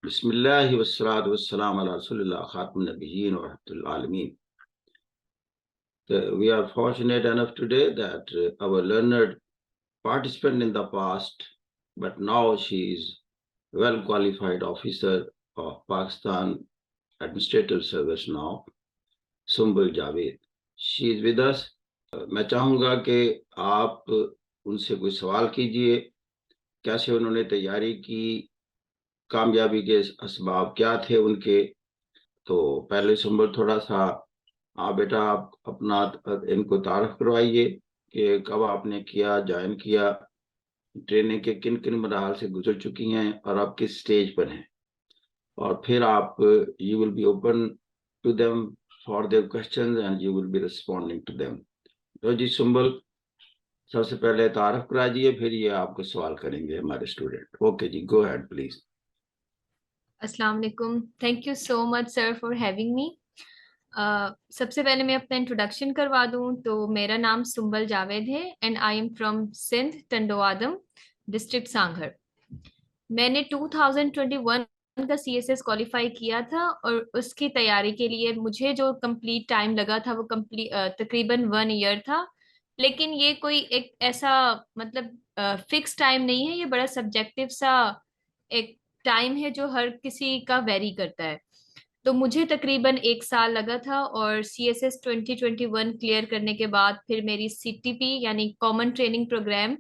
बिस्मिल्लाहि वस्सलातु वस्सलामु अला रसूलिल्लाह खातिमुन नबिय्यीन व रहमतुल आलमीन. We are fortunate enough today that our learned participant in the past, but now she is well qualified officer of Pakistan Administrative Service now, Sumbul Javed. She is with us. मैं चाहूँगा कि आप उनसे कोई सवाल कीजिए, कैसे उन्होंने तैयारी की, कामयाबी के असबाब क्या थे उनके. तो पहले सुंबल थोड़ा सा, हाँ बेटा, आप अपना इनको तारफ करवाइए कि कब आपने किया, ज्वाइन किया, ट्रेनिंग के किन किन मराहल से गुजर चुकी हैं और आप किस स्टेज पर हैं. और फिर आप you will be open to them for their questions and you will be responding to them. तो जी सुंबल, सबसे पहले तारफ करा दिए, फिर ये आपको सवाल करेंगे हमारे स्टूडेंट. ओके जी, गो अहेड प्लीज. अस्सलाम वालेकुम. Thank you so much sir for having me. सबसे पहले मैं अपना इंट्रोडक्शन करवा दूं तो मेरा नाम सुंबल जावेद है and I am from Sindh Tando Adam district Sanghar. मैंने 2021 का सीएसएस क्वालिफाई किया था और उसकी तैयारी के लिए मुझे जो कंप्लीट टाइम लगा था वो तकरीबन 1 ईयर था. लेकिन ये कोई एक ऐसा मतलब फिक्स टाइम नहीं है, ये बड़ा सब्जेक्टिव सा एक टाइम है जो हर किसी का वेरी करता है. तो मुझे तकरीबन 1 साल लगा था और सीएसएस 2021 क्लियर करने के बाद फिर मेरी सीटीपी यानी कॉमन ट्रेनिंग प्रोग्राम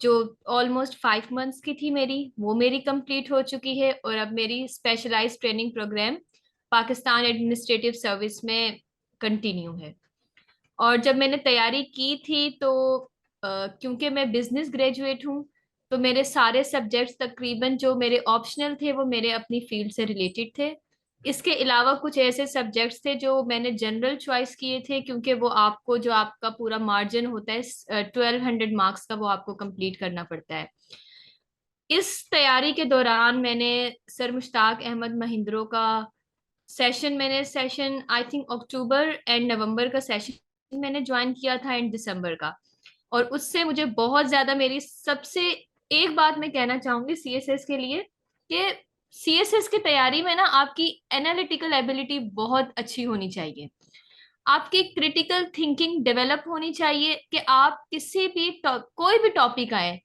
जो ऑलमोस्ट 5 मंथ्स की थी वो मेरी कंप्लीट हो चुकी है और अब मेरी specialized training program Pakistan administrative service में कंटिन्यू है. और जब मैंने तैयारी की थी तो क्योंकि मैं बिजनेस ग्रेजुएट हूँ तो मेरे सारे सब्जेक्ट्स तकरीबन जो मेरे ऑप्शनल थे वो मेरे अपनी फील्ड से रिलेटेड थे. इसके अलावा कुछ ऐसे सब्जेक्ट्स थे जो मैंने जनरल चॉइस किए थे क्योंकि वो आपको जो आपका पूरा मार्जिन होता है 1200 मार्क्स का वो आपको कंप्लीट करना पड़ता है. इस तैयारी के दौरान मैंने सर मुश्ताक अहमद महिंद्रो का session I think October and November का सेशन मैंने ज्वाइन किया था एंड दिसंबर का. और उससे मुझे बहुत ज्यादा मेरी सबसे एक बात मैं कहना चाहूंगी सीएसएस के लिए कि सीएसएस की तैयारी में ना आपकी एनालिटिकल एबिलिटी बहुत अच्छी होनी चाहिए. आपकी क्रिटिकल थिंकिंग डेवलप होनी चाहिए कि आप किसी भी कोई भी टॉपिक आए,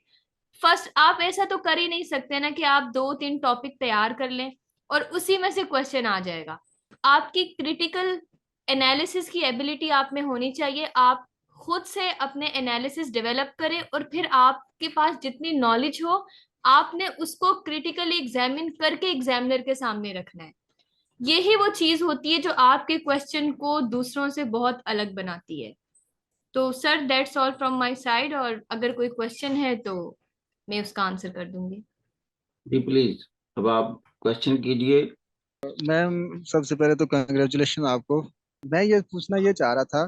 फर्स्ट आप ऐसा तो कर ही नहीं सकते ना कि आप 2-3 टॉपिक तैयार कर लें और उसी में से क्वेश्चन आ जाएगा. आपकी क्रिटिकल एनालिसिस की एबिलिटी आप में होनी चाहिए. आप खुद से अपने एनालिसिस डेवलप करें और फिर आपके पास जितनी नॉलेज हो आपने उसको क्रिटिकली एग्जामिन करके एग्जामिनर के सामने रखना है. यही वो चीज होती है जो आपके क्वेश्चन को दूसरों से बहुत अलग बनाती है. तो sir that's all from my side और अगर कोई क्वेश्चन है तो मैं उसका आंसर कर दूंगी. जी प्लीज, अब आप क्वेश्चन कीजिए. मैम, सबसे पहले तो कंग्रेचुलेशन आपको. मैं ये पूछना ये चाह रहा था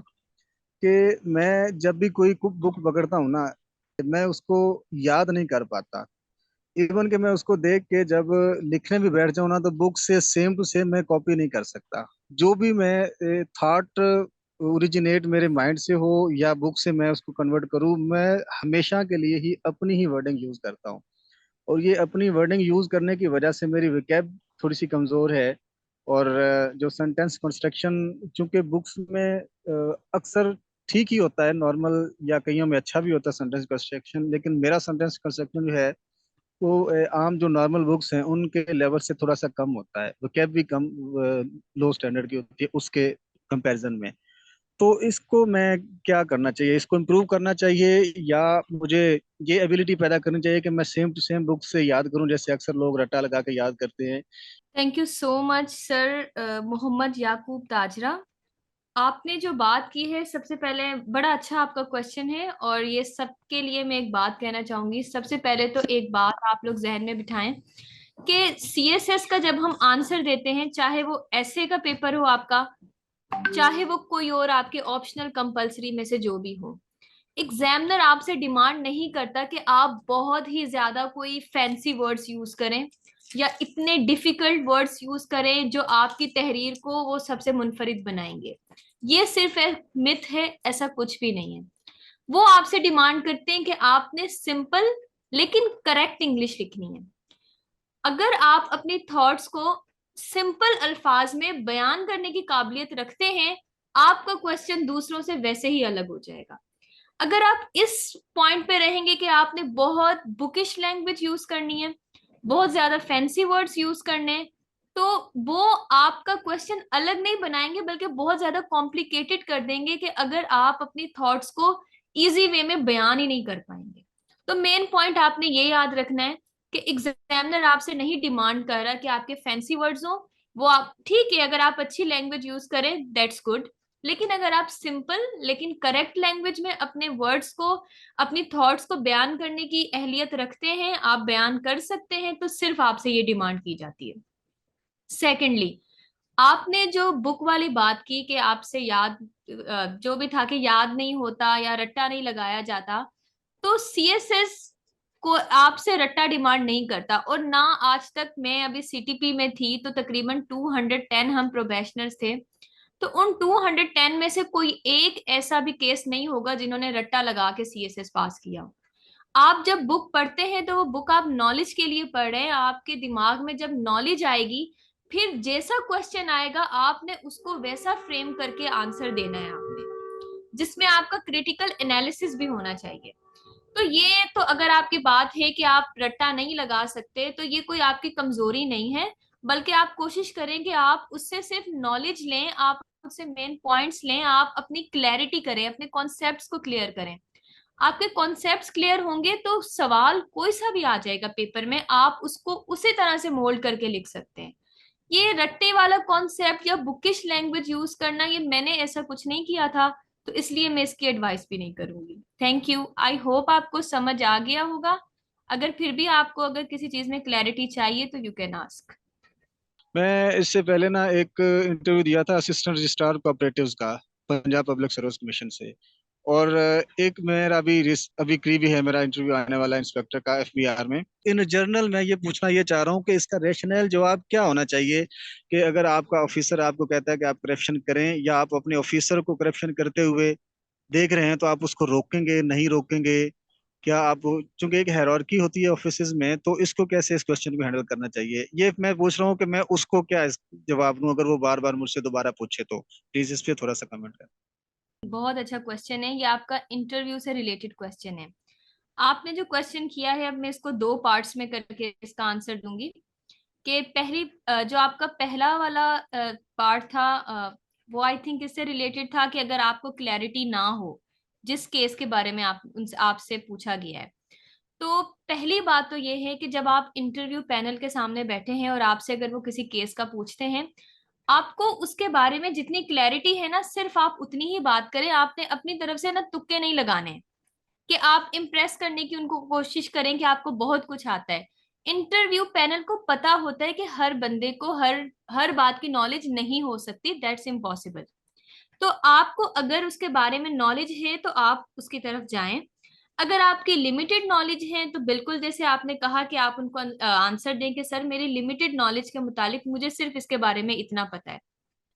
कि मैं जब भी कोई बुक पकड़ता हूँ ना, मैं उसको याद नहीं कर पाता. इवन कि मैं उसको देख के जब लिखने भी बैठ जाऊँ ना, तो बुक से सेम टू सेम मैं कॉपी नहीं कर सकता. जो भी मैं थॉट ओरिजिनेट मेरे माइंड से हो या बुक से मैं उसको कन्वर्ट करूँ, मैं हमेशा के लिए ही अपनी ही वर्डिंग यूज करता हूँ. और ये अपनी वर्डिंग यूज करने की वजह से मेरी विकैब थोड़ी सी कमजोर है. और जो सेंटेंस कंस्ट्रक्शन, चूंकि बुक्स में अक्सर ठीक ही होता है, नॉर्मल या कईयों में अच्छा भी होता है सेंटेंस कंस्ट्रक्शन, लेकिन मेरा सेंटेंस कंस्ट्रक्शन जो है वो आम जो नॉर्मल बुक्स हैं उनके लेवल से थोड़ा सा कम होता है. विकैब भी कम लो स्टैंडर्ड की होती है उसके कंपैरिजन में. तो इसको मैं क्या करना चाहिए? इसको इम्प्रूव करना चाहिए या मुझे ये एबिलिटी पैदा करनी चाहिए कि मैं सेम टू सेम बुक से याद करूं, जैसे अक्सर लोग रट्टा लगा के याद करते हैं? Thank you so much sir Mohammad Yaqoob Tajra. आपने जो बात की है सबसे पहले बड़ा अच्छा आपका क्वेश्चन है और ये सबके लिए मैं एक बात कहना चाहूंगी. सबसे पहले तो एक बात आप लोग जहन में बिठाएं कि सीएसएस का जब हम आंसर देते हैं, चाहे वो ऐसे का पेपर हो आपका, चाहे वो कोई और आपके ऑप्शनल कंपलसरी में से जो भी हो, एग्जामिनर आपसे डिमांड नहीं करता कि आप बहुत ही ज्यादा कोई फैंसी वर्ड्स यूज करें या इतने डिफिकल्ट वर्ड्स यूज करें जो आपकी तहरीर को वो सबसे मुनफरिद बनाएंगे. ये सिर्फ एक मिथ है, ऐसा कुछ भी नहीं है. वो आपसे डिमांड करते हैं कि आपने सिंपल लेकिन करेक्ट इंग्लिश लिखनी है. अगर आप अपनी थॉट्स को सिंपल अल्फाज में बयान करने की काबिलियत रखते हैं, आपका क्वेश्चन दूसरों से वैसे ही अलग हो जाएगा। अगर आप इस पॉइंट पे रहेंगे कि आपने बहुत बुकिश लैंग्वेज यूज करनी है, बहुत ज्यादा फैंसी वर्ड्स यूज करने हैं, तो वो आपका क्वेश्चन अलग नहीं बनाएंगे बल्कि बहुत ज्यादा कॉम्प्लिकेटेड कर देंगे कि अगर आप अपनी थॉट्स को इजी वे में बयान ही नहीं कर पाएंगे। तो मेन पॉइंट आपने ये याद रखना है कि एग्जामिनर आपसे नहीं डिमांड कर रहा कि आपके फैंसी वर्ड्स हो। वो आप ठीक है, अगर आप अच्छी लैंग्वेज यूज करें दैट्स गुड, लेकिन अगर आप सिंपल लेकिन करेक्ट लैंग्वेज में अपने वर्ड्स को, अपनी थॉट्स को बयान करने की अहलियत रखते हैं, आप बयान कर सकते हैं, तो सिर्फ आपसे ये डिमांड की जाती है। सेकेंडली, आपने जो बुक वाली बात की कि आपसे याद जो भी था कि याद नहीं होता या रट्टा नहीं लगाया जाता, तो सीएसएस को आपसे रट्टा डिमांड नहीं करता। और ना आज तक, मैं अभी सीटीपी में थी तो तकरीबन 210 हम प्रोबेशनर्स थे, तो उन 210 में से कोई एक ऐसा भी केस नहीं होगा जिन्होंने रट्टा लगा के सीएसएस पास किया हो। आप जब बुक पढ़ते हैं तो वो बुक आप नॉलेज के लिए पढ़ रहे हैं। आपके दिमाग में जब नॉलेज आएगी, फिर जैसा क्वेश्चन आएगा आपने उसको वैसा फ्रेम करके आंसर देना है आपने, जिसमें आपका क्रिटिकल एनालिसिस भी होना चाहिए। तो ये तो अगर आपकी बात है कि आप रट्टा नहीं लगा सकते, तो ये कोई आपकी कमजोरी नहीं है, बल्कि आप कोशिश करें कि आप उससे सिर्फ नॉलेज लें, आप उससे मेन पॉइंट्स लें, आप अपनी क्लैरिटी करें, अपने कॉन्सेप्ट्स को क्लियर करें। आपके कॉन्सेप्ट्स क्लियर होंगे तो सवाल कोई सा भी आ जाएगा पेपर में, आप उसको उसी तरह से मोल्ड करके लिख सकते हैं। ये रट्टे वाला कॉन्सेप्ट या बुकिश लैंग्वेज यूज करना, ये मैंने ऐसा कुछ नहीं किया था, तो इसलिए मैं इसकी एडवाइस भी नहीं करूंगी। थैंक यू, आई होप आपको समझ आ गया होगा। अगर फिर भी आपको अगर किसी चीज में क्लैरिटी चाहिए तो यू कैन आस्क। मैं इससे पहले ना एक इंटरव्यू दिया था असिस्टेंट रजिस्ट्रार कोऑपरेटिव्स का, पंजाब पब्लिक सर्विस कमीशन से। और एक मेरा अभी करीब ही है मेरा इंटरव्यू आने वाला इंस्पेक्टर का एफबीआर में। इन जर्नल मैं ये पूछना ये चाह रहा हूँ कि इसका रेशनल जवाब क्या होना चाहिए, कि अगर आपका ऑफिसर आपको कहता है कि आप करप्शन करें, या आप अपने ऑफिसर को करप्शन करते हुए देख रहे हैं, तो आप उसको रोकेंगे नहीं रोकेंगे? क्या आप, चूंकि एक हायरार्की होती है ऑफिस में, तो इसको कैसे, इस क्वेश्चन को हैंडल करना चाहिए, ये मैं पूछ रहा हूँ कि मैं उसको क्या जवाब दूं अगर वो बार बार मुझसे दोबारा पूछे तो। प्लीज इस पे थोड़ा सा कमेंट करें। बहुत अच्छा क्वेश्चन है, ये आपका इंटरव्यू से रिलेटेड क्वेश्चन है। आपने जो क्वेश्चन किया है, अब मैं इसको दो पार्ट्स में करके इसका आंसर दूंगी। कि पहली जो आपका पहला वाला पार्ट था, वो आई थिंक इससे रिलेटेड था कि अगर आपको क्लैरिटी ना हो जिस केस के बारे में आपसे पूछा गया है, तो पहली बात तो ये है कि जब आप इंटरव्यू पैनल के सामने बैठे हैं और आपसे अगर वो किसी केस का पूछते हैं, आपको उसके बारे में जितनी क्लैरिटी है ना, सिर्फ आप उतनी ही बात करें। आपने अपनी तरफ से ना तुक्के नहीं लगाने हैं कि आप इम्प्रेस करने की उनको कोशिश करें कि आपको बहुत कुछ आता है। इंटरव्यू पैनल को पता होता है कि हर बंदे को हर हर बात की नॉलेज नहीं हो सकती, दैट्स इम्पॉसिबल। तो आपको अगर उसके बारे में नॉलेज है तो आप उसकी तरफ जाएं। अगर आपकी लिमिटेड नॉलेज है तो बिल्कुल जैसे आपने कहा कि आप उनको आंसर दें कि सर मेरी लिमिटेड नॉलेज के मुतालिक मुझे सिर्फ इसके बारे में इतना पता है।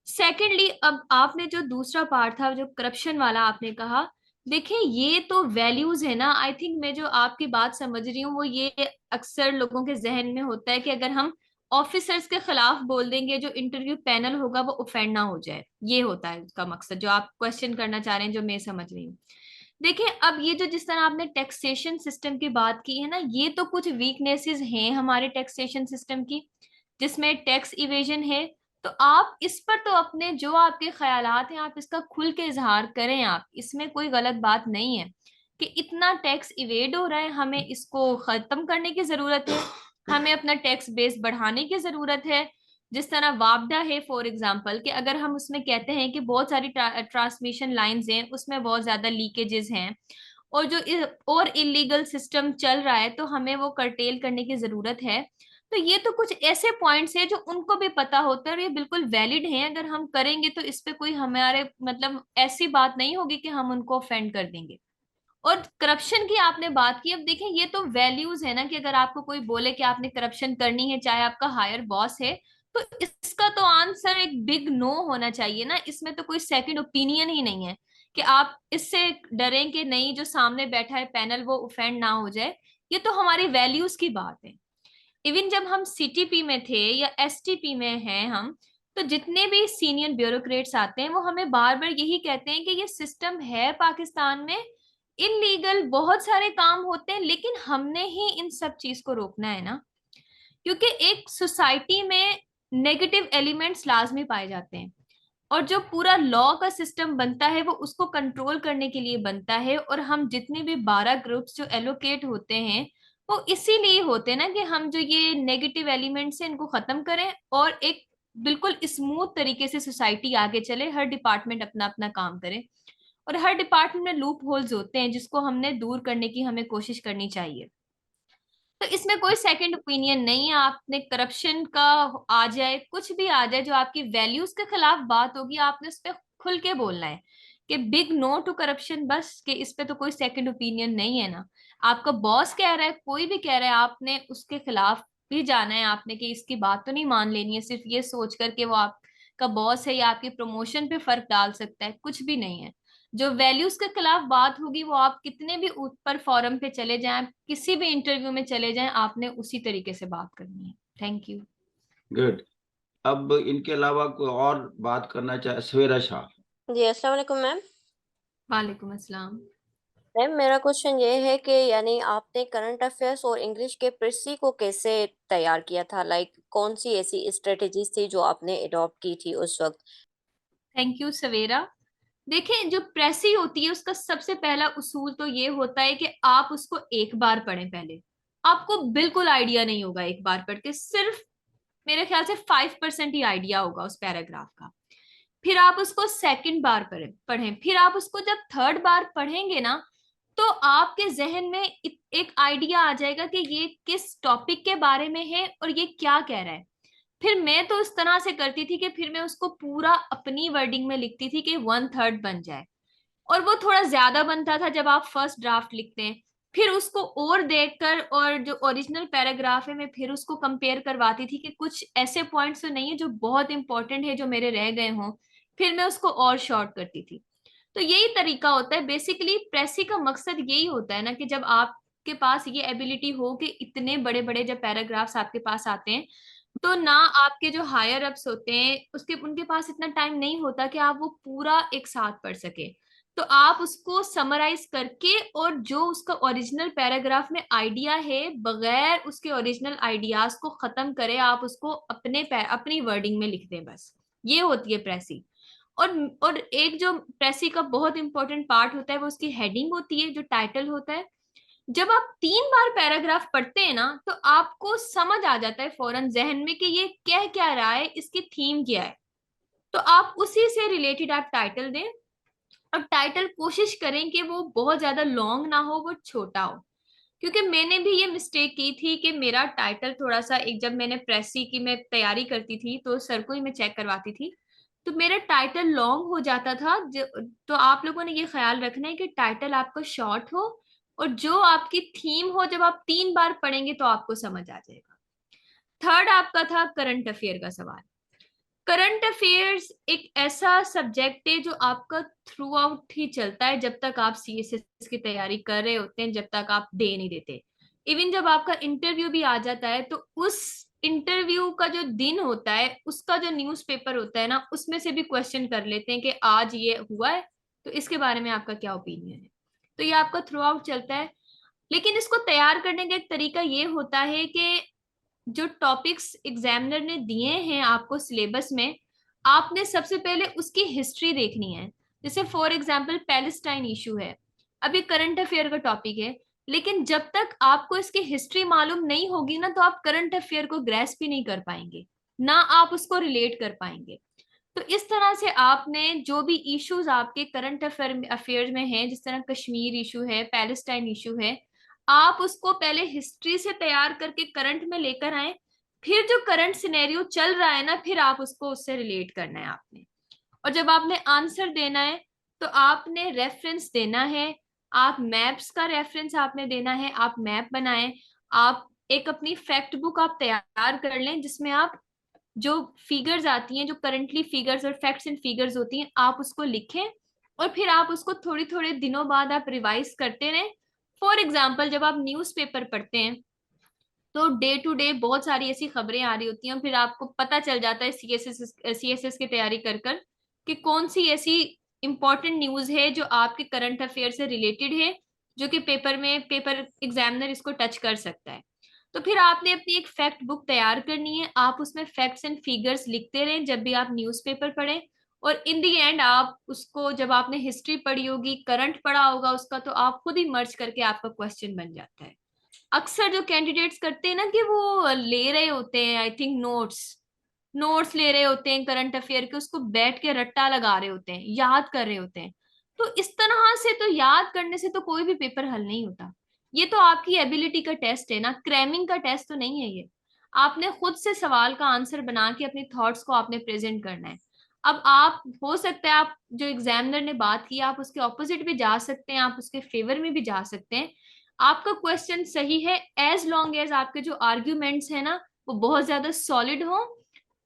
सेकेंडली, अब आपने जो दूसरा पार्ट था जो करप्शन वाला आपने कहा, देखिए ये तो वैल्यूज है ना। आई थिंक मैं जो आपकी बात समझ रही हूँ वो ये अक्सर लोगों के जहन में होता है कि अगर हम ऑफिसर्स के खिलाफ बोल देंगे, जो इंटरव्यू पैनल होगा वो ऑफेंड ना हो जाए, ये होता है उसका मकसद जो आप क्वेश्चन करना चाह रहे हैं, जो मैं समझ रही हूँ। देखिए, अब ये जो जिस तरह आपने टैक्सेशन सिस्टम की बात की है ना, ये तो कुछ वीकनेसेस हैं हमारे टैक्सेशन सिस्टम की, जिसमें टैक्स इवेजन है। तो आप इस पर तो अपने जो आपके ख्यालात हैं आप इसका खुल के इजहार करें, आप इसमें कोई गलत बात नहीं है कि इतना टैक्स इवेड हो रहा है, हमें इसको खत्म करने की जरूरत है, हमें अपना टैक्स बेस बढ़ाने की जरूरत है। जिस तरह वापडा है फॉर एग्जांपल, कि अगर हम उसमें कहते हैं कि बहुत सारी ट्रांसमिशन लाइंस हैं उसमें बहुत ज्यादा लीकेजेस हैं, और जो और इलीगल सिस्टम चल रहा है, तो हमें वो कर्टेल करने की जरूरत है। तो ये तो कुछ ऐसे पॉइंट्स हैं जो उनको भी पता होता है और ये बिल्कुल वैलिड हैं। अगर हम करेंगे तो इस पे कोई हमारे मतलब ऐसी बात नहीं होगी कि हम उनको ऑफेंड कर देंगे। और करप्शन की आपने बात की, अब देखिए ये तो वैल्यूज है ना, कि अगर आपको कोई बोले कि आपने करप्शन करनी है, चाहे आपका हायर बॉस है, तो इसका तो आंसर एक बिग नो होना चाहिए ना। इसमें तो कोई सेकंड ओपिनियन ही नहीं है कि आप इससे डरें कि नहीं जो सामने बैठा है पैनल वो ऑफेंड ना हो जाए। ये तो हमारी वैल्यूज की बात है। इवन जब हम सीटीपी में थे या एसटीपी में हैं हम, तो जितने भी सीनियर ब्यूरोक्रेट्स आते हैं वो हमें बार बार यही कहते हैं कि ये सिस्टम है पाकिस्तान में इलीगल, बहुत सारे काम होते हैं, लेकिन हमने ही इन सब चीज को रोकना है ना, क्योंकि एक सोसाइटी में नेगेटिव एलिमेंट्स लाजमी पाए जाते हैं, और जो पूरा लॉ का सिस्टम बनता है वो उसको कंट्रोल करने के लिए बनता है। और हम जितने भी 12 ग्रुप्स जो एलोकेट होते हैं वो इसीलिए होते हैं ना, कि हम जो ये नेगेटिव एलिमेंट्स हैं इनको खत्म करें और एक बिल्कुल स्मूथ तरीके से सोसाइटी आगे चले, हर डिपार्टमेंट अपना अपना काम करे। और हर डिपार्टमेंट में लूप होल्स होते हैं जिसको हमने दूर करने की हमें कोशिश करनी चाहिए। तो इसमें कोई सेकंड ओपिनियन नहीं है, आपने करप्शन का आ जाए, कुछ भी आ जाए, जो आपकी वैल्यूज के खिलाफ बात होगी आपने उस पर खुल के बोलना है कि बिग नो टू करप्शन, बस कि इस पे तो कोई सेकंड ओपिनियन नहीं है ना। आपका बॉस कह रहा है, कोई भी कह रहा है, आपने उसके खिलाफ भी जाना है, आपने कि इसकी बात तो नहीं मान लेनी है सिर्फ ये सोच करके वो आपका बॉस है या आपकी प्रमोशन पे फर्क डाल सकता है, कुछ भी नहीं है। जो वैल्यूज के खिलाफ बात होगी वो आप कितने भी ऊपर फोरम पे चले जाएं, किसी भी इंटरव्यू में चले जाएं, आपने उसी तरीके से बात करनी है। Thank you. गुड। अब इनके अलावा कोई और बात करना चाहे? सवेरा शाह। जी अस्सलाम वालेकुम मैम। वालेकुम अस्सलाम। मैम मेरा क्वेश्चन ये है कि यानी आपने करंट अफेयर्स और इंग्लिश के प्रेसी को कैसे तैयार किया था, लाइक कौन सी ऐसी स्ट्रेटेजीज थी जो आपने अडॉप्ट की थी उस वक्त? थैंक यू सवेरा। देखिए, जो प्रेसी होती है उसका सबसे पहला उसूल तो ये होता है कि आप उसको एक बार पढ़ें पहले। आपको बिल्कुल आइडिया नहीं होगा एक बार पढ़ के, सिर्फ मेरे ख्याल से 5% ही आइडिया होगा उस पैराग्राफ का। फिर आप उसको सेकंड बार पढ़ें, फिर आप उसको जब थर्ड बार पढ़ेंगे ना, तो आपके जहन में एक आइडिया आ जाएगा कि ये किस टॉपिक के बारे में है और ये क्या कह रहा है। फिर मैं तो इस तरह से करती थी कि फिर मैं उसको पूरा अपनी वर्डिंग में लिखती थी कि 1/3 बन जाए, और वो थोड़ा ज्यादा बनता था जब आप फर्स्ट ड्राफ्ट लिखते हैं। फिर उसको और देखकर, और जो ओरिजिनल पैराग्राफ है मैं फिर उसको कंपेयर करवाती थी कि कुछ ऐसे पॉइंट्स तो नहीं है जो बहुत इंपॉर्टेंट है जो मेरे रह गए हों, फिर मैं उसको और शॉर्ट करती थी। तो यही तरीका होता है बेसिकली, प्रेसी का मकसद यही होता है ना, कि जब आपके पास ये एबिलिटी हो कि इतने बड़े बड़े जब पैराग्राफ्स आपके पास आते हैं, तो ना आपके जो हायर अप्स होते हैं उसके उनके पास इतना टाइम नहीं होता कि आप वो पूरा एक साथ पढ़ सके। तो आप उसको समराइज करके, और जो उसका ओरिजिनल पैराग्राफ में आइडिया है, बगैर उसके ओरिजिनल आइडियाज को खत्म करे आप उसको अपनी वर्डिंग में लिख दें, बस। ये होती है प्रेसी। और और एक जो प्रेसी का बहुत इंपॉर्टेंट पार्ट होता है वो उसकी हेडिंग होती है, जो टाइटल होता है। जब आप 3 बार पैराग्राफ पढ़ते हैं ना, तो आपको समझ आ जाता है फौरन जहन में कि ये कह क्या रहा है, इसकी थीम क्या है। तो आप उसी से रिलेटेड आप टाइटल दें, और टाइटल कोशिश करें कि वो बहुत ज्यादा लॉन्ग ना हो, वो छोटा हो। क्योंकि मैंने भी ये मिस्टेक की थी कि मेरा टाइटल थोड़ा सा, एक जब मैंने प्रेसी की मैं तैयारी करती थी तो सर को ही मैं चेक करवाती थी, तो मेरा टाइटल लॉन्ग हो जाता था। तो आप लोगों ने ये ख्याल रखना है कि टाइटल आपका शॉर्ट हो, और जो आपकी थीम हो, जब आप 3 बार पढ़ेंगे तो आपको समझ आ जाएगा। थर्ड आपका था करंट अफेयर का सवाल। करंट अफेयर्स एक ऐसा सब्जेक्ट है जो आपका थ्रू आउट ही चलता है, जब तक आप सीएसएस की तैयारी कर रहे होते हैं, जब तक आप डे नहीं देते। इवन जब आपका इंटरव्यू भी आ जाता है, तो उस इंटरव्यू का जो दिन होता है उसका जो न्यूज़पेपर होता है ना, उसमें से भी क्वेश्चन कर लेते हैं कि आज ये हुआ है, तो इसके बारे में आपका क्या ओपिनियन है। तो ये आपका थ्रू आउट चलता है। लेकिन इसको तैयार करने का एक तरीका ये होता है कि जो टॉपिक्स एग्जामिनर ने दिए हैं आपको सिलेबस में, आपने सबसे पहले उसकी हिस्ट्री देखनी है। जैसे फॉर एग्जांपल पैलेस्टाइन इशू है, अभी करंट अफेयर का टॉपिक है, लेकिन जब तक आपको इसकी हिस्ट्री मालूम नहीं होगी ना, तो आप करंट अफेयर को ग्रेस्प भी नहीं कर पाएंगे, ना आप उसको रिलेट कर पाएंगे। तो इस तरह से आपने जो भी इश्यूज आपके करंट अफेयर में हैं, जिस तरह कश्मीर इशू है, पैलेस्टाइन इशू है, आप उसको पहले हिस्ट्री से तैयार करके करंट में लेकर आए। फिर जो करंट सिनेरियो चल रहा है ना, फिर आप उसको उससे रिलेट करना है आपने। और जब आपने आंसर देना है, तो आपने रेफरेंस देना है। आप मैप्स का रेफरेंस आपने देना है, आप मैप बनाएं। आप एक अपनी फैक्ट बुक आप तैयार कर लें, जिसमें आप जो फिगर्स आती हैं, जो करंटली फिगर्स और फैक्ट्स एंड फिगर्स होती हैं, आप उसको लिखें। और फिर आप उसको थोड़ी थोड़े दिनों बाद आप रिवाइज करते रहें। फॉर एग्जाम्पल, जब आप न्यूज़पेपर पढ़ते हैं, तो डे टू डे बहुत सारी ऐसी खबरें आ रही होती हैं, फिर आपको पता चल जाता है सीएसएस की तैयारी कर कर कि कौन सी ऐसी इंपॉर्टेंट न्यूज है जो आपके करंट अफेयर से रिलेटेड है, जो कि पेपर एग्जामिनर इसको टच कर सकता है। तो फिर आपने अपनी एक फैक्ट बुक तैयार करनी है, आप उसमें फैक्ट्स एंड फिगर्स लिखते रहें जब भी आप न्यूज़पेपर पढ़ें, और इन दी एंड आप उसको, जब आपने हिस्ट्री पढ़ी होगी, करंट पढ़ा होगा उसका, तो आप खुद ही मर्ज करके आपका क्वेश्चन बन जाता है। अक्सर जो कैंडिडेट्स करते हैं ना कि वो ले रहे होते हैं, आई थिंक नोट्स ले रहे होते हैं करंट अफेयर के, उसको बैठ के रट्टा लगा रहे होते हैं, याद कर रहे होते हैं। तो इस तरह से तो याद करने से तो कोई भी पेपर हल नहीं होता। ये तो आपकी एबिलिटी का टेस्ट है ना, क्रैमिंग का टेस्ट तो नहीं है ये। आपने खुद से सवाल का आंसर बना के अपने थॉट्स को आपने प्रेजेंट करना है। अब आप, हो सकता है आप जो एग्जामिनर ने बात की आप उसके ऑपोजिट भी जा सकते हैं, आप उसके फेवर में भी जा सकते हैं। आपका क्वेश्चन सही है एज लॉन्ग एज आपके जो आर्ग्यूमेंट्स है ना वो बहुत ज्यादा सॉलिड हो।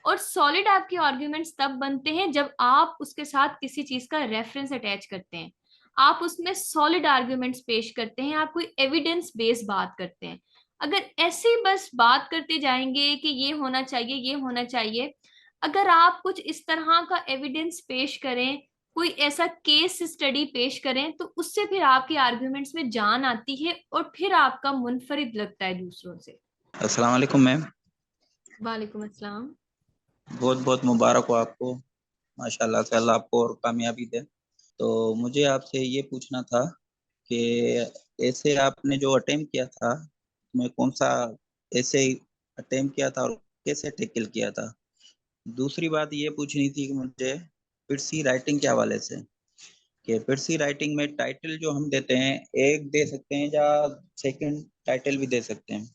और सॉलिड आपके आर्ग्यूमेंट्स तब बनते हैं जब आप उसके साथ किसी चीज का रेफरेंस अटैच करते हैं, आप उसमें सॉलिड आर्ग्यूमेंट्स पेश करते हैं, आप कोई एविडेंस बेस्ड बात करते हैं। अगर ऐसे ही बस बात करते जाएंगे कि ये होना चाहिए ये होना चाहिए, अगर आप कुछ इस तरह का एविडेंस पेश करें, कोई ऐसा केस स्टडी पेश करें, तो उससे फिर आपके आर्ग्यूमेंट्स में जान आती है और फिर आपका मुनफरिद लगता है दूसरों से। अस्सलाम वालेकुम मैम। वालेकुम अस्सलाम। बहुत बहुत मुबारक हो आपको, माशाल्लाह से अल्लाह आपको और कामयाबी दे। तो मुझे आपसे ये पूछना था कि ऐसे आपने जो अटेम्प्ट किया था, मैं कौन सा ऐसे अटेम्प्ट किया था और कैसे टैकल किया था। दूसरी बात ये पूछनी थी कि मुझे पिरसी राइटिंग के हवाले से, कि पिरसी राइटिंग में टाइटल जो हम देते हैं एक दे सकते हैं या सेकंड टाइटल भी दे सकते हैं।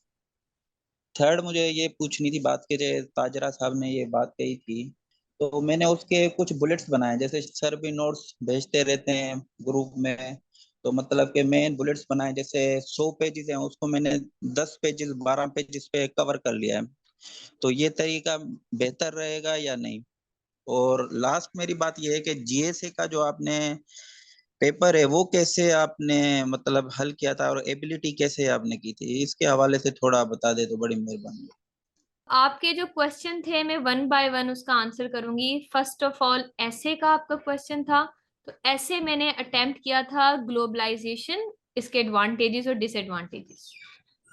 थर्ड मुझे ये पूछनी थी बात के, जो ताजरा साहब ने ये बात कही थी, तो मैंने उसके कुछ बुलेट्स बनाए, जैसे सर भी नोट्स भेजते रहते हैं ग्रुप में, तो मतलब के मेन बुलेट्स बनाए, जैसे 100 पेजेस हैं उसको मैंने 10 पेजेस 12 पेजेस पे कवर कर लिया है। तो ये तरीका बेहतर रहेगा या नहीं। और लास्ट मेरी बात ये है कि जीएसए का जो आपने पेपर है वो कैसे आपने मतलब हल किया था और एबिलिटी कैसे आपने की थी, इसके हवाले से थोड़ा बता दे तो बड़ी मेहरबानी। आपके जो क्वेश्चन थे मैं वन बाय वन उसका आंसर करूंगी। फर्स्ट ऑफ ऑल ऐसे का आपका क्वेश्चन था, तो ऐसे मैंने अटेम्प्ट किया था ग्लोबलाइजेशन, इसके एडवांटेजेस और डिसएडवांटेजेस।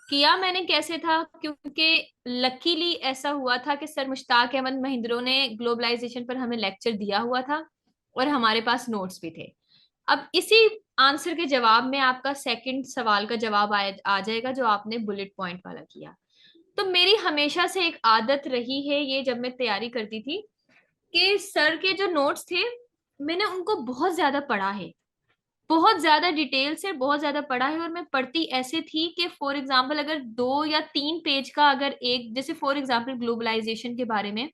किया मैंने कैसे था, क्योंकि लकीली ऐसा हुआ था कि सर मुश्ताक अहमद महिंद्रो ने ग्लोबलाइजेशन पर हमें लेक्चर दिया हुआ था और हमारे पास नोट्स भी थे। अब इसी आंसर के जवाब में आपका सेकंड सवाल का जवाब आ जाएगा जो आपने बुलेट पॉइंट वाला किया। तो मेरी हमेशा से एक आदत रही है ये, जब मैं तैयारी करती थी, कि सर के जो नोट्स थे मैंने उनको बहुत ज्यादा पढ़ा है, बहुत ज्यादा डिटेल से बहुत ज्यादा पढ़ा है। और मैं पढ़ती ऐसे थी कि फॉर एग्जाम्पल अगर 2 या 3 पेज का, अगर एक जैसे फॉर एग्जाम्पल ग्लोबलाइजेशन के बारे में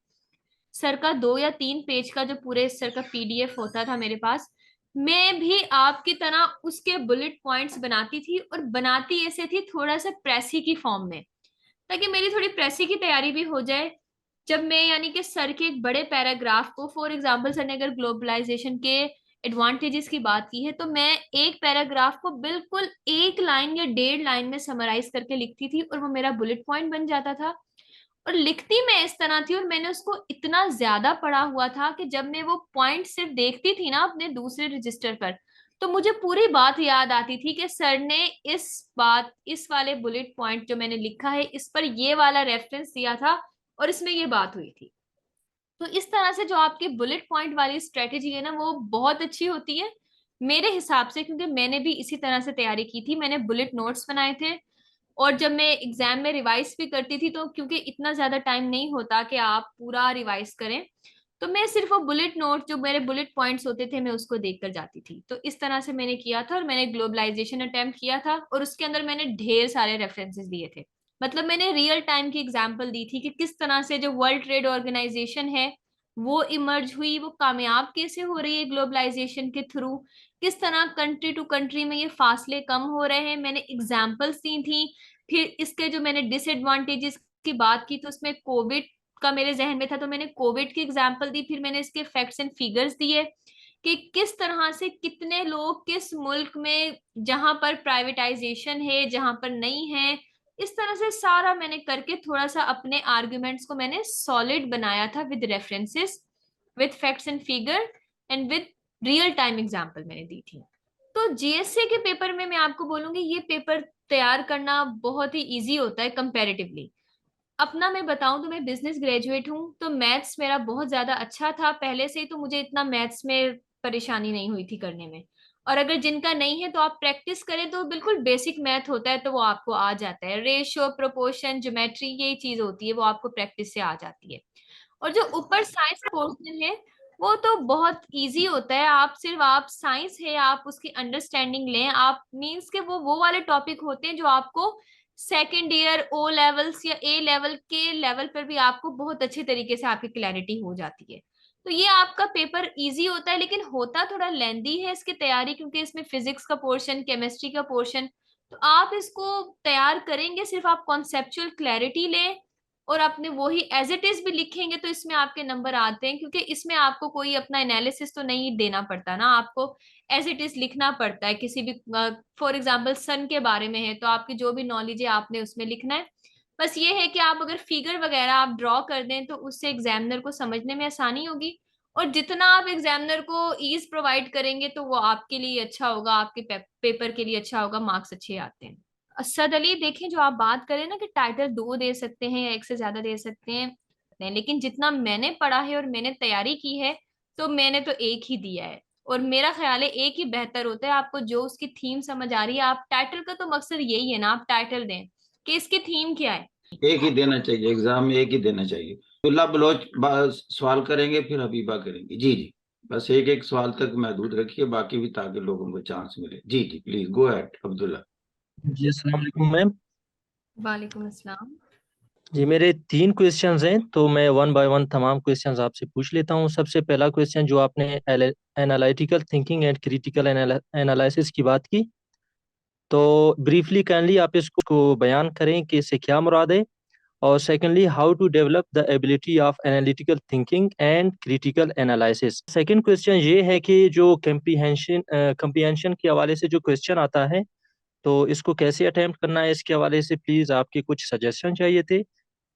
सर का 2 या 3 पेज का जो पूरे सर का पीडीएफ होता था मेरे पास, मैं भी आपकी तरह उसके बुलेट पॉइंट्स बनाती थी, और बनाती ऐसे थी थोड़ा सा प्रेसी की फॉर्म में, ताकि मेरी थोड़ी प्रेसी की तैयारी भी हो जाए। जब मैं यानी कि सर के एक बड़े पैराग्राफ को, फॉर एग्जांपल सर ने अगर ग्लोबलाइजेशन के एडवांटेजेस की बात की है, तो मैं एक पैराग्राफ को बिल्कुल 1 लाइन या 1.5 लाइन में समराइज करके लिखती थी और वो मेरा बुलेट पॉइंट बन जाता था। और लिखती मैं इस तरह थी, और मैंने उसको इतना ज्यादा पढ़ा हुआ था कि जब मैं वो पॉइंट सिर्फ देखती थी ना अपने दूसरे रजिस्टर पर, तो मुझे पूरी बात याद आती थी कि सर ने इस वाले बुलेट पॉइंट जो मैंने लिखा है इस पर ये वाला रेफरेंस दिया था और इसमें ये बात हुई थी। तो इस तरह से जो आपकी बुलेट पॉइंट वाली स्ट्रेटेजी है ना वो बहुत अच्छी होती है मेरे हिसाब से, क्योंकि मैंने भी इसी तरह से तैयारी की थी, मैंने बुलेट नोट्स बनाए थे। और जब मैं एग्जाम में रिवाइज भी करती थी, तो क्योंकि इतना ज्यादा टाइम नहीं होता कि आप पूरा रिवाइज करें, तो मैं सिर्फ वो बुलेट नोट जो मेरे बुलेट पॉइंट्स होते थे मैं उसको देखकर जाती थी। तो इस तरह से मैंने किया था, और मैंने ग्लोबलाइजेशन अटेम्प्ट किया था और उसके अंदर मैंने ढेर सारे रेफरेंसेस दिए थे। मतलब मैंने रियल टाइम की एग्जांपल दी थी कि किस तरह से जो वर्ल्ड ट्रेड ऑर्गेनाइजेशन है वो इमर्ज हुई, वो कामयाब कैसे हो रही है ग्लोबलाइजेशन के थ्रू, किस तरह कंट्री टू कंट्री में ये फासले कम हो रहे हैं, मैंने एग्जाम्पल्स दी थी। फिर इसके जो मैंने डिसएडवांटेजेस की बात की तो उसमें कोविड का मेरे जहन में था, तो मैंने कोविड की एग्जांपल दी। फिर मैंने इसके फैक्ट्स एंड फिगर्स दिए कि किस तरह से कितने लोग किस मुल्क में, जहां पर प्राइवेटाइजेशन है जहां पर नहीं है, इस तरह से सारा मैंने करके थोड़ा सा अपने आर्ग्यूमेंट्स को मैंने सॉलिड बनाया था with references, with facts and figure and with real time example मैंने दी थी। तो जीएसए के पेपर में मैं आपको बोलूंगी ये पेपर तैयार करना बहुत ही इजी होता है कंपैरेटिवली। अपना मैं बताऊं तो मैं बिजनेस ग्रेजुएट हूं, तो मैथ्स मेरा बहुत ज्यादा अच्छा था पहले से ही, तो मुझे इतना मैथ्स में परेशानी नहीं हुई थी करने में। और अगर जिनका नहीं है तो आप प्रैक्टिस करें तो बिल्कुल बेसिक मैथ होता है, तो वो आपको आ जाता है। रेशियो, प्रोपोर्शन, ज्योमेट्री, यही चीज होती है, वो आपको प्रैक्टिस से आ जाती है। और जो ऊपर साइंस पोर्शन है वो तो बहुत इजी होता है। आप साइंस है, आप उसकी अंडरस्टैंडिंग लें, आप मींस के वो वाले टॉपिक होते हैं जो आपको सेकेंड ईयर ओ लेवल्स या ए लेवल के लेवल पर भी आपको बहुत अच्छे तरीके से आपकी क्लैरिटी हो जाती है। तो ये आपका पेपर इजी होता है, लेकिन होता थोड़ा लेंदी है इसकी तैयारी, क्योंकि इसमें फिजिक्स का पोर्शन, केमिस्ट्री का पोर्शन, तो आप इसको तैयार करेंगे, सिर्फ आप कॉन्सेप्चुअल क्लैरिटी लें और अपने वही एज इट इज भी लिखेंगे तो इसमें आपके नंबर आते हैं, क्योंकि इसमें आपको कोई अपना एनालिसिस तो नहीं देना पड़ता ना, आपको एज इट इज लिखना पड़ता है। किसी भी फॉर एग्जांपल सन के बारे में है तो आपकी जो भी नॉलेज है आपने उसमें लिखना है। बस ये है कि आप अगर फिगर वगैरह आप ड्रॉ कर दें तो उससे एग्जामिनर को समझने में आसानी होगी, और जितना आप एग्जामिनर को ईज प्रोवाइड करेंगे तो वो आपके लिए अच्छा होगा, आपके पेपर के लिए अच्छा होगा, मार्क्स अच्छे आते हैं। असद अली, देखें जो आप बात करें ना कि टाइटल 2 दे सकते हैं या एक से ज्यादा दे सकते हैं, लेकिन जितना मैंने पढ़ा है और मैंने तैयारी की है तो मैंने तो एक ही दिया है, और मेरा ख्याल है एक ही बेहतर होता है। आपको जो उसकी थीम समझ आ रही है, आप टाइटल का तो मकसद यही है ना, आप टाइटल दें कि इसकी थीम क्या है। एक ही देना चाहिए, एग्जाम में एक ही देना चाहिए। तुल्ला बलोच सवाल करेंगे, फिर हबीबा करेंगे। जी जी, बस एक एक सवाल तक महदूद रखिए, बाकी भी ताकि लोगों को चांस मिले। जी जी, प्लीज गो अहेड अब्दुल्ला। जी अस्सलाम वालेकुम मैम। वालेकुम अस्सलाम। जी मेरे 3 क्वेश्चंस हैं, तो मैं वन बाय वन तमाम क्वेश्चंस आपसे पूछ लेता हूँ। सबसे पहला क्वेश्चन, जो आपने analytical thinking and critical analysis की बात की, तो ब्रीफली काइंडली आप इसको बयान करें कि इससे क्या मुराद है। और secondly, how to develop the ability of analytical thinking and critical analysis. Second question ये है कि जो कंप्रीहेंशन के हवाले से जो क्वेश्चन आता है, तो इसको कैसे अटेम्प्ट करना है, इसके हवाले से प्लीज़ आपके कुछ सजेशन चाहिए थे।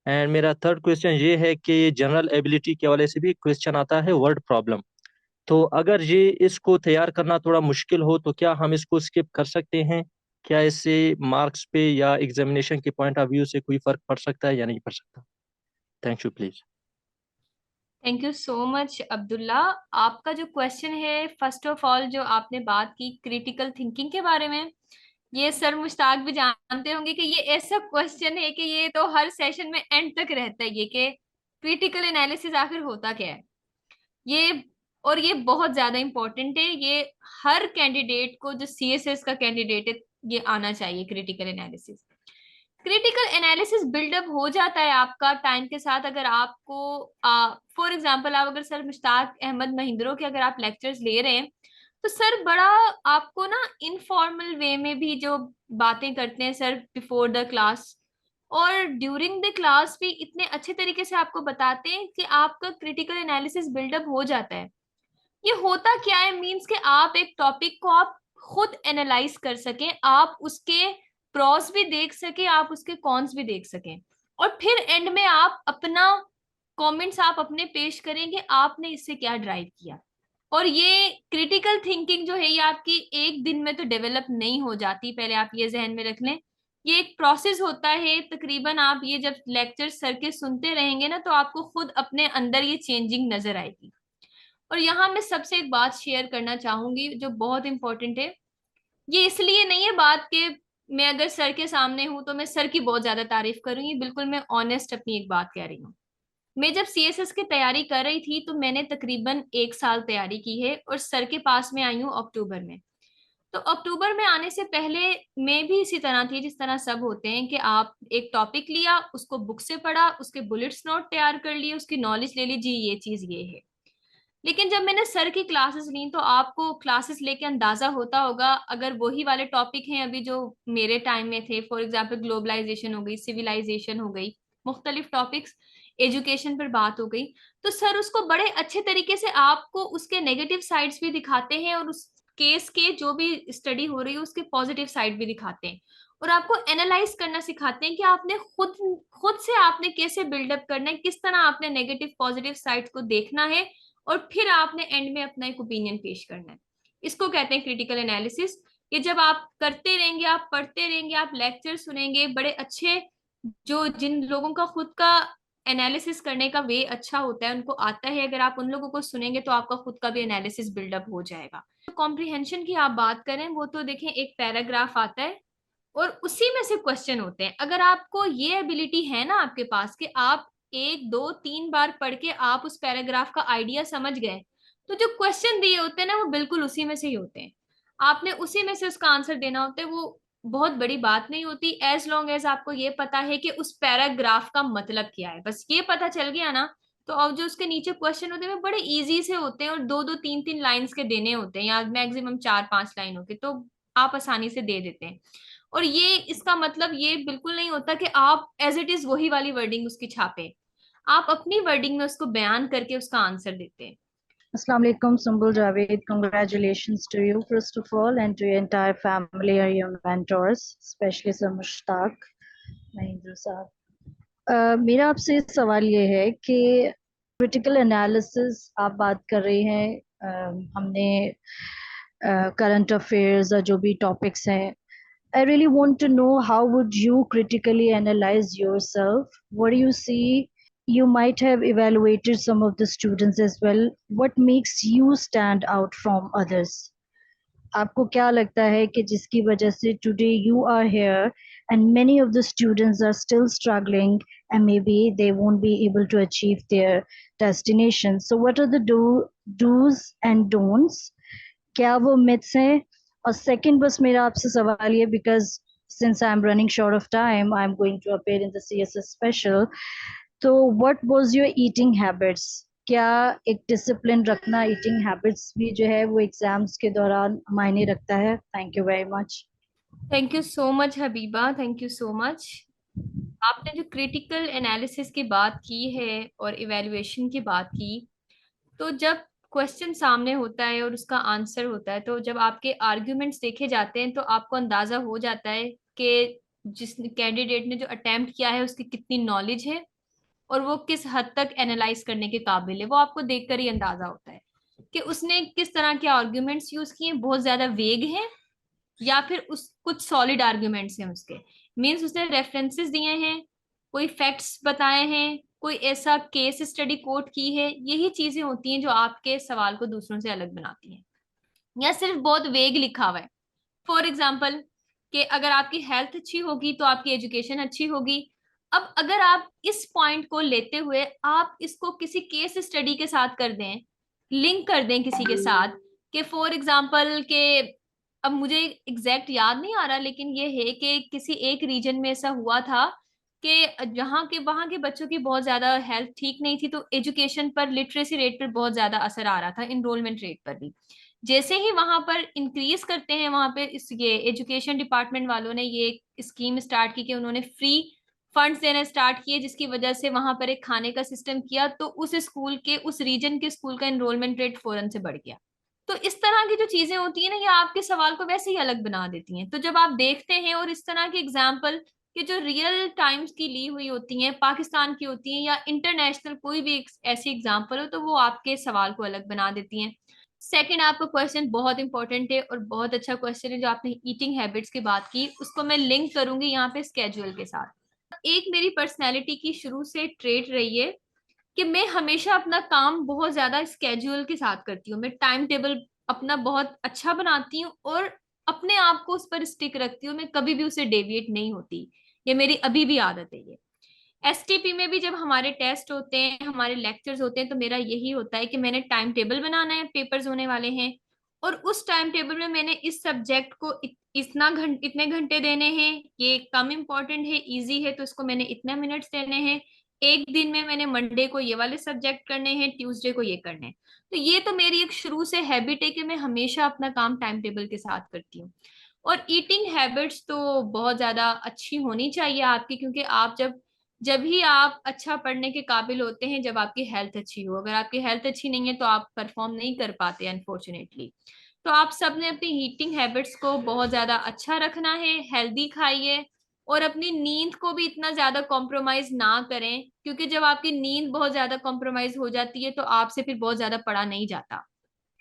एंड मेरा थर्ड क्वेश्चन ये है कि जनरल एबिलिटी के हवाले से भी क्वेश्चन आता है, वर्ड प्रॉब्लम। तो अगर ये इसको तैयार करना थोड़ा मुश्किल हो तो क्या हम इसको स्किप कर सकते हैं? क्या इससे मार्क्स पे या एग्जामिनेशन के पॉइंट ऑफ व्यू से कोई फर्क पड़ सकता है या नहीं पड़ सकता? Thank you please. Thank you so much Abdullah. आपका जो क्वेश्चन है, फर्स्ट ऑफ ऑल जो आपने बात की क्रिटिकल थिंकिंग के बारे में, ये सर मुश्ताक भी जानते होंगे कि ये ऐसा क्वेश्चन है कि ये तो हर सेशन में एंड तक रहता है, ये कि क्रिटिकल एनालिसिस आखिर होता क्या है ये। और ये बहुत ज्यादा इंपॉर्टेंट है, ये हर कैंडिडेट को, जो सीएसएस का कैंडिडेट है, ये आना चाहिए critical analysis. Critical analysis build up हो जाता है आपका टाइम के साथ। अगर आपको फॉर एग्जांपल आप अगर सर मुश्ताक अहमद महिंद्रो के अगर आप लेक्चर्स ले रहे हैं तो सर बड़ा आपको ना इनफॉर्मल वे में भी जो बातें करते हैं सर बिफोर द क्लास और ड्यूरिंग द क्लास भी इतने अच्छे तरीके से आपको बताते हैं कि आपका क्रिटिकल एनालिसिस बिल्डअप हो जाता है। ये होता क्या है, मीन्स कि आप एक टॉपिक को आप खुद एनालाइज कर सकें, आप उसके प्रॉस भी देख सकें, आप उसके कॉन्स भी देख सकें, और फिर एंड में आप अपना कमेंट्स आप अपने पेश करेंगे आपने इससे क्या ड्राइव किया। और ये क्रिटिकल थिंकिंग जो है ये आपकी एक दिन में तो डेवलप नहीं हो जाती, पहले आप ये जहन में रख लें। ये एक प्रोसेस होता है, तकरीबन आप ये जब लेक्चर सर के सुनते रहेंगे ना तो आपको खुद अपने अंदर ये चेंजिंग नजर आएगी। और यहाँ मैं सबसे एक बात शेयर करना चाहूंगी जो बहुत इंपॉर्टेंट है। ये इसलिए नहीं है बात के मैं अगर सर के सामने हूं तो मैं सर की बहुत ज्यादा तारीफ करूंगी, बिल्कुल मैं ऑनेस्ट अपनी एक बात कह रही हूँ। मैं जब सीएसएस की तैयारी कर रही थी तो मैंने तकरीबन 1 साल तैयारी की है और सर के पास में आई हूँ अक्टूबर में। तो अक्टूबर में आने से पहले मैं भी इसी तरह थी जिस तरह सब होते हैं कि आप एक टॉपिक लिया, उसको बुक से पढ़ा, उसके बुलेट्स नोट तैयार कर लिए, उसकी नॉलेज ले ली, जी ये चीज ये है। लेकिन जब मैंने सर की क्लासेस ली तो आपको क्लासेस लेके अंदाजा होता होगा, अगर वही वाले टॉपिक हैं अभी जो मेरे टाइम में थे, फॉर एग्जांपल ग्लोबलाइजेशन हो गई, सिविलाइजेशन हो गई, मुख्तलिफ टॉपिक्स, एजुकेशन पर बात हो गई, तो सर उसको बड़े अच्छे तरीके से आपको उसके नेगेटिव साइड्स भी दिखाते हैं और उस केस के जो भी स्टडी हो रही है उसके पॉजिटिव साइड भी दिखाते हैं। और आपको एनालाइज करना सिखाते हैं कि आपने खुद से आपने कैसे बिल्डअप करना है, किस तरह आपने नेगेटिव पॉजिटिव साइड को देखना है, और फिर आपने एंड में अपना एक ओपिनियन पेश करना है। इसको कहते हैं क्रिटिकल एनालिसिस। ये जब आप करते रहेंगे, आप पढ़ते रहेंगे, आप लेक्चर सुनेंगे, बड़े अच्छे जो जिन लोगों का खुद का एनालिसिस करने का वे अच्छा होता है, उनको आता है, अगर आप उन लोगों को सुनेंगे तो आपका खुद का भी एनालिसिस बिल्डअप हो जाएगा। तो कॉम्प्रिहेंशन की आप बात करें, वो तो देखें एक पैराग्राफ आता है और उसी में से क्वेश्चन होते हैं। अगर आपको ये एबिलिटी है ना आपके पास कि आप 1 2 3 बार पढ़ के आप उस पैराग्राफ का आइडिया समझ गए, तो जो क्वेश्चन दिए होते हैं ना वो बिल्कुल उसी में से ही होते हैं। आपने उसी में से उसका आंसर देना होता है। वो बहुत बड़ी बात नहीं होती, एज लॉन्ग एज आपको ये पता है कि उस पैराग्राफ का मतलब क्या है, बस ये पता चल गया ना। तो अब जो उसके नीचे क्वेश्चन होते हैं वो बड़े इजी से होते हैं और 2 2 3 3 लाइंस के देने होते हैं, या मैक्सिमम 4 5 लाइनों के, तो आप आसानी से दे देते हैं। और ये इसका मतलब ये बिल्कुल नहीं होता कि आप एज इट इज वही वाली वर्डिंग उसकी छापे, आप अपनी वर्डिंग में उसको बयान करके उसका आंसर देते हैं। Assalamu alaikum, Sumbul Javed. Congratulations to you, first of all, and to your entire family or your mentors, especially Sir Mushtaq, Mahindra साहब। मेरा आपसे सवाल ये है कि क्रिटिकल एनालिसिस आप बात कर रहे हैं, हमने करंट अफेयर्स और जो भी टॉपिक्स हैं, I really want to know how would you critically analyze yourself? What do you see? You might have evaluated some of the students as well. What makes you stand out from others? आपको क्या लगता है कि जिसकी वजह से today you are here and many of the students are still struggling and maybe they won't be able to achieve their destination. So what are the do's and don'ts? क्या वो myths हैं? और second बस मेरा आपसे सवाल ये, because since I'm running short of time, I'm going to appear in the CSS special. तो what was your eating habits? क्या एक डिसिप्लिन रखना ईटिंग हैबिट्स भी जो है वो एग्जाम्स के दौरान मायने रखता है? Thank you very much. Thank you so much Habiba, thank you so much. आपने जो क्रिटिकल एनालिसिस की बात की है और इवैल्यूएशन की बात की, तो जब क्वेश्चन सामने होता है और उसका आंसर होता है, तो जब आपके आर्ग्यूमेंट्स देखे जाते हैं तो आपको अंदाजा हो जाता है कि जिस कैंडिडेट ने जो अटेम्प्ट किया है उसकी कितनी नॉलेज है और वो किस हद तक एनालाइज करने के काबिल है। वो आपको देखकर ही अंदाजा होता है कि उसने किस तरह के आर्ग्यूमेंट्स यूज किए, बहुत ज्यादा वेग हैं या फिर उस कुछ सॉलिड आर्ग्यूमेंट्स हैं उसके। मीन्स उसने रेफरेंसेस दिए हैं, कोई फैक्ट्स बताए हैं, कोई ऐसा केस स्टडी कोट की है। यही चीजें होती हैं जो आपके सवाल को दूसरों से अलग बनाती हैं। या सिर्फ बहुत वेग लिखा हुआ है। फॉर एग्जाम्पल कि अगर आपकी हेल्थ अच्छी होगी तो आपकी एजुकेशन अच्छी होगी। अब अगर आप इस पॉइंट को लेते हुए आप इसको किसी केस स्टडी के साथ कर दें, लिंक कर दें किसी के साथ, कि फॉर एग्जाम्पल के अब मुझे एग्जैक्ट याद नहीं आ रहा, लेकिन ये है कि किसी एक रीजन में ऐसा हुआ था कि जहाँ के वहां के बच्चों की बहुत ज्यादा हेल्थ ठीक नहीं थी, तो एजुकेशन पर, लिटरेसी रेट पर बहुत ज्यादा असर आ रहा था, इनरोलमेंट रेट पर भी। जैसे ही वहां पर इंक्रीज करते हैं, वहां पे इस ये एजुकेशन डिपार्टमेंट वालों ने ये स्कीम स्टार्ट की कि उन्होंने फ्री फंड्स देना स्टार्ट किए, जिसकी वजह से वहां पर एक खाने का सिस्टम किया, तो उस स्कूल के, उस रीजन के स्कूल का एनरोलमेंट रेट फौरन से बढ़ गया। तो इस तरह की जो चीजें होती है ना, ये आपके सवाल को वैसे ही अलग बना देती हैं। तो जब आप देखते हैं और इस तरह के एग्जाम्पल कि जो रियल टाइम्स की ली हुई होती हैं, पाकिस्तान की होती हैं, या इंटरनेशनल कोई भी ऐसी एग्जाम्पल हो, तो वो आपके सवाल को अलग बना देती हैं। सेकंड, आपका क्वेश्चन बहुत इंपॉर्टेंट है और बहुत अच्छा क्वेश्चन है। जो आपने ईटिंग हैबिट्स की बात की, उसको मैं लिंक करूंगी यहाँ पे स्केड्यूल के साथ। एक मेरी पर्सनैलिटी की शुरू से ट्रेट रही है कि मैं हमेशा अपना काम बहुत ज्यादा स्केड्यूल के साथ करती हूँ। मैं टाइम टेबल अपना बहुत अच्छा बनाती हूँ और अपने आप को उस पर स्टिक रखती हूँ। मैं कभी भी उसे डेविएट नहीं होती। ये मेरी अभी भी आदत है। ये एसटीपी में भी जब हमारे टेस्ट होते हैं, हमारे लेक्चर्स होते हैं, तो मेरा यही होता है कि मैंने टाइम टेबल बनाना है, पेपर्स होने वाले हैं, और उस टाइम टेबल में मैंने इस सब्जेक्ट को इतने घंटे देने हैं, ये कम इम्पोर्टेंट है, इजी है, तो इसको मैंने इतने मिनट्स देने हैं। एक दिन में मैंने मंडे को ये वाले सब्जेक्ट करने हैं, ट्यूसडे को ये करने हैं। तो ये तो मेरी एक शुरू से हैबिट है कि मैं हमेशा अपना काम टाइम टेबल के साथ करती हूँ। और ईटिंग हैबिट्स तो बहुत ज्यादा अच्छी होनी चाहिए आपकी, क्योंकि आप जब ही आप अच्छा पढ़ने के काबिल होते हैं जब आपकी हेल्थ अच्छी हो। अगर आपकी हेल्थ अच्छी नहीं है तो आप परफॉर्म नहीं कर पाते, अनफॉर्चुनेटली। तो आप सबने अपनी ईटिंग हैबिट्स को बहुत ज्यादा अच्छा रखना है, हेल्दी खाइए और अपनी नींद को भी इतना ज्यादा कॉम्प्रोमाइज ना करें, क्योंकि जब आपकी नींद बहुत ज्यादा कॉम्प्रोमाइज हो जाती है तो आपसे फिर बहुत ज्यादा पढ़ा नहीं जाता।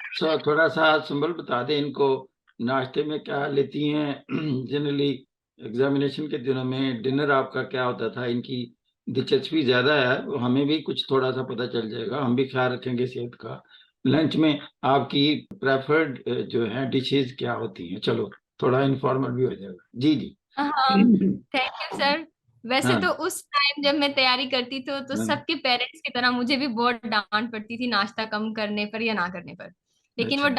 सर थोड़ा सा संबल बता दें इनको, नाश्ते में क्या लेती हैं जनरली, एग्जामिनेशन के दिनों में डिनर आपका क्या होता था? इनकी दिलचस्पी ज्यादा है, हमें भी कुछ थोड़ा सा पता चल जाएगा, हम भी ख्याल रखेंगे सेहत का। लंच में आपकी प्रेफर्ड जो है डिशेज क्या होती हैं? चलो थोड़ा इन्फॉर्मल भी हो जाएगा। जी जी। हाँ, थैंक यू सर। वैसे हाँ तो उस टाइम जब मैं तैयारी करती तो हाँ, सबके पेरेंट्स की तरह मुझे भी बहुत डांट पड़ती थी नाश्ता कम करने पर या ना करने पर, लेकिन वो अच्छा।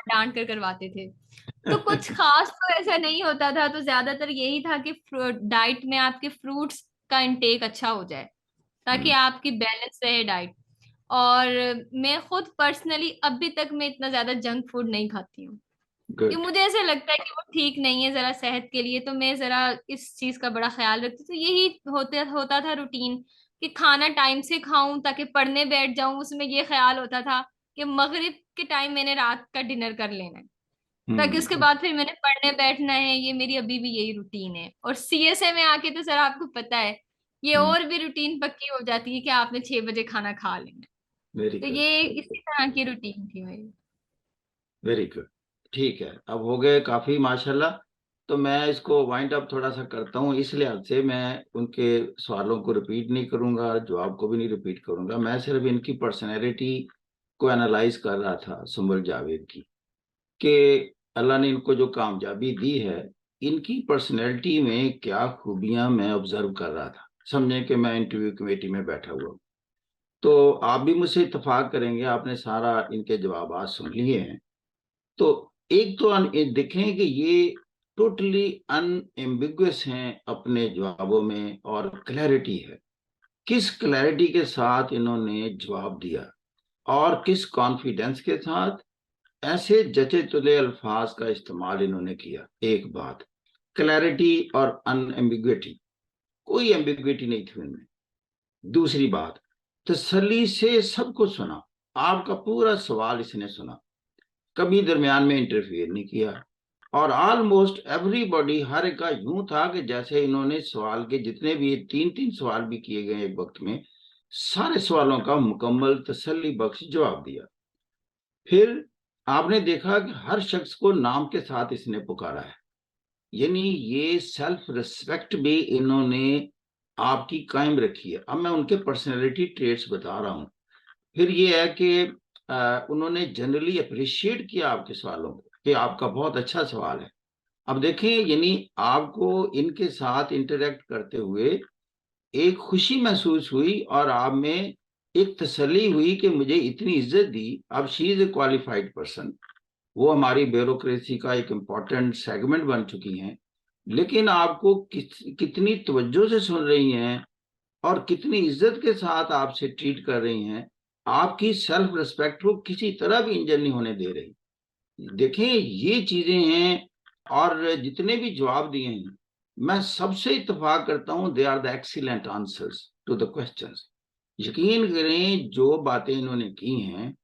डांट कर करवाते थे। तो कुछ खास तो ऐसा नहीं होता था, तो ज्यादातर यही था कि डाइट में आपके फ्रूट्स का इंटेक अच्छा हो जाए ताकि आपकी बैलेंस रहे डाइट। और मैं खुद पर्सनली अभी तक मैं इतना ज्यादा जंक फूड नहीं खाती हूँ, कि गुड। मुझे ऐसे लगता है कि वो ठीक नहीं है जरा सेहत के लिए, तो मैं जरा इस चीज का बड़ा ख्याल रखती हूँ। तो यही होता था रूटीन, कि खाना टाइम से खाऊं ताकि पढ़ने बैठ जाऊं। उसमें ये ख्याल होता था कि मगरिब के टाइम मैंने रात का डिनर कर लेना है, ताकि उसके बाद फिर मैंने पढ़ने बैठना है। ये मेरी अभी भी यही रूटीन है। और सीएसए में आके तो सर आपको पता है ये और भी रूटीन पक्की हो जाती है कि आपने 6 बजे खाना खा लेना है। वेरी तो गुड, ये इसी तरह की रूटीन थी मेरी। Very good. ठीक है, अब हो गए काफी माशाल्लाह। तो मैं इसको वाइंड अप थोड़ा सा करता हूँ, इस लिहाज से मैं उनके सवालों को रिपीट नहीं करूंगा, जवाब को भी नहीं रिपीट करूंगा। मैं सिर्फ इनकी पर्सनैलिटी को एनालाइज कर रहा था, सुंबल जावेद की, कि अल्लाह ने इनको जो कामयाबी दी है, इनकी पर्सनैलिटी में क्या खूबियां मैं ऑब्जर्व कर रहा था। समझे कि मैं इंटरव्यू कमेटी में बैठा हुआ हूँ। तो आप भी मुझसे इत्तेफाक करेंगे, आपने सारा इनके जवाब सुन लिए हैं। तो एक तो देखें कि ये टोटली अनएम्बिगुअस हैं अपने जवाबों में, और क्लैरिटी है। किस क्लैरिटी के साथ इन्होंने जवाब दिया और किस कॉन्फिडेंस के साथ, ऐसे जचे तुले अल्फाज का इस्तेमाल इन्होंने किया। एक बात, क्लैरिटी और अनएम्बिगुइटी, कोई एम्बिगुइटी नहीं थी उनमें। दूसरी बात, तसल्ली से सबको सुना, आपका पूरा सवाल इसने सुना, कभी दरमियान में इंटरफियर नहीं किया। और ऑलमोस्ट एवरीबॉडी, हर एक का यूं था कि जैसे इन्होंने सवाल के जितने भी 3-3 सवाल भी किए गए एक वक्त में, सारे सवालों का मुकम्मल तसल्ली बख्श जवाब दिया। फिर आपने देखा कि हर शख्स को नाम के साथ इसने पुकारा है, यानी ये सेल्फ रिस्पेक्ट भी इन्होंने आपकी कायम रखी है। अब मैं उनके पर्सनैलिटी ट्रेट्स बता रहा हूँ। फिर ये है कि उन्होंने जनरली अप्रिशिएट किया आपके सवालों को, कि आपका बहुत अच्छा सवाल है। अब देखें, यानी आपको इनके साथ इंटरेक्ट करते हुए एक खुशी महसूस हुई, और आप में एक तसल्ली हुई कि मुझे इतनी इज्जत दी। अब she is a qualified person, वो हमारी ब्यूरोक्रेसी का एक इम्पॉर्टेंट सेगमेंट बन चुकी हैं, लेकिन आपको कितनी तवज्जो से सुन रही हैं और कितनी इज्जत के साथ आपसे ट्रीट कर रही हैं। आपकी सेल्फ रिस्पेक्ट को किसी तरह भी इंजन नहीं होने दे रही। देखें, ये चीजें हैं। और जितने भी जवाब दिए हैं, मैं सबसे इत्तेफाक करता हूं, they are the excellent answers to the questions. यकीन करें, जो बातें इन्होंने की हैं,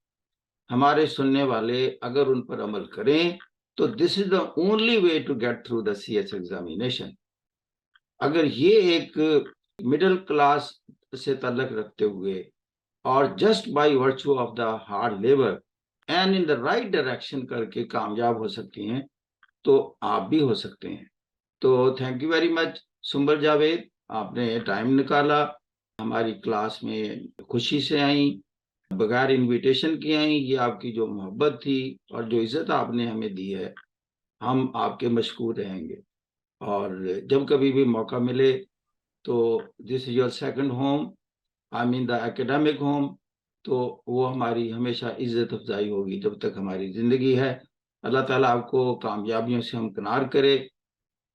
हमारे सुनने वाले अगर उन पर अमल करें तो this is the only way to get through the CS examination. अगर ये एक मिडिल क्लास से ताल्लुक रखते हुए और just by virtue of the hard labour and in the right direction करके कामयाब हो सकती हैं, तो आप भी हो सकते हैं। तो thank you very much Sumbal Javed, आपने टाइम निकाला, हमारी क्लास में खुशी से आई, बगैर इनविटेशन के आई। ये आपकी जो मोहब्बत थी और जो इज्जत आपने हमें दी है, हम आपके मशकूर रहेंगे। और जब कभी भी मौका मिले तो this is your second home, I mean the academic home. तो वो हमारी हमेशा इज्जत अफजाई होगी जब तक हमारी जिंदगी है। अल्लाह ताला आपको कामयाबियों से हमकिनार करे,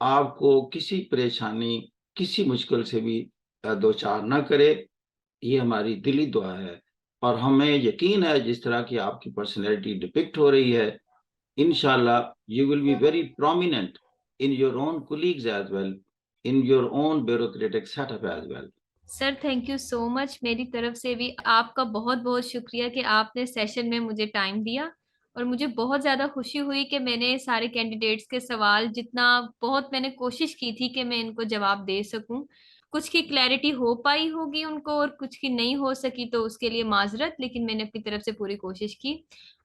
आपको किसी परेशानी, किसी मुश्किल से भी दो चार ना करे। ये हमारी दिली दुआ है। और हमें यकीन है, जिस तरह की आपकी पर्सनैलिटी डिपिक्ट हो रही है, इंशाल्लाह you will be very prominent in your own colleagues as well, in your own bureaucratic setup as well. Sir thank you so much. मेरी तरफ से भी आपका बहुत बहुत शुक्रिया कि आपने सेशन में मुझे टाइम दिया और मुझे बहुत ज़्यादा खुशी हुई कि मैंने सारे कैंडिडेट्स के सवाल जितना बहुत मैंने कोशिश की थी कि मैं इनको जवाब दे सकूं। कुछ की क्लैरिटी हो पाई होगी उनको और कुछ की नहीं हो सकी, तो उसके लिए माजरत, लेकिन मैंने अपनी तरफ से पूरी कोशिश की।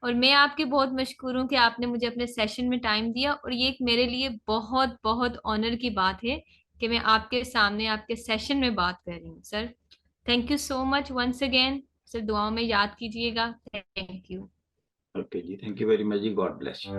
और मैं आपकी बहुत मशकूर हूँ कि आपने मुझे अपने सेशन में टाइम दिया, और ये एक मेरे लिए बहुत बहुत ऑनर की बात है कि मैं आपके सामने आपके सेशन में बात कर रही हूँ। Sir, thank you so much once again. Sir, दुआओं में याद कीजिएगा। Thank you. Okay, ji. Thank you very much. Ji. God bless you.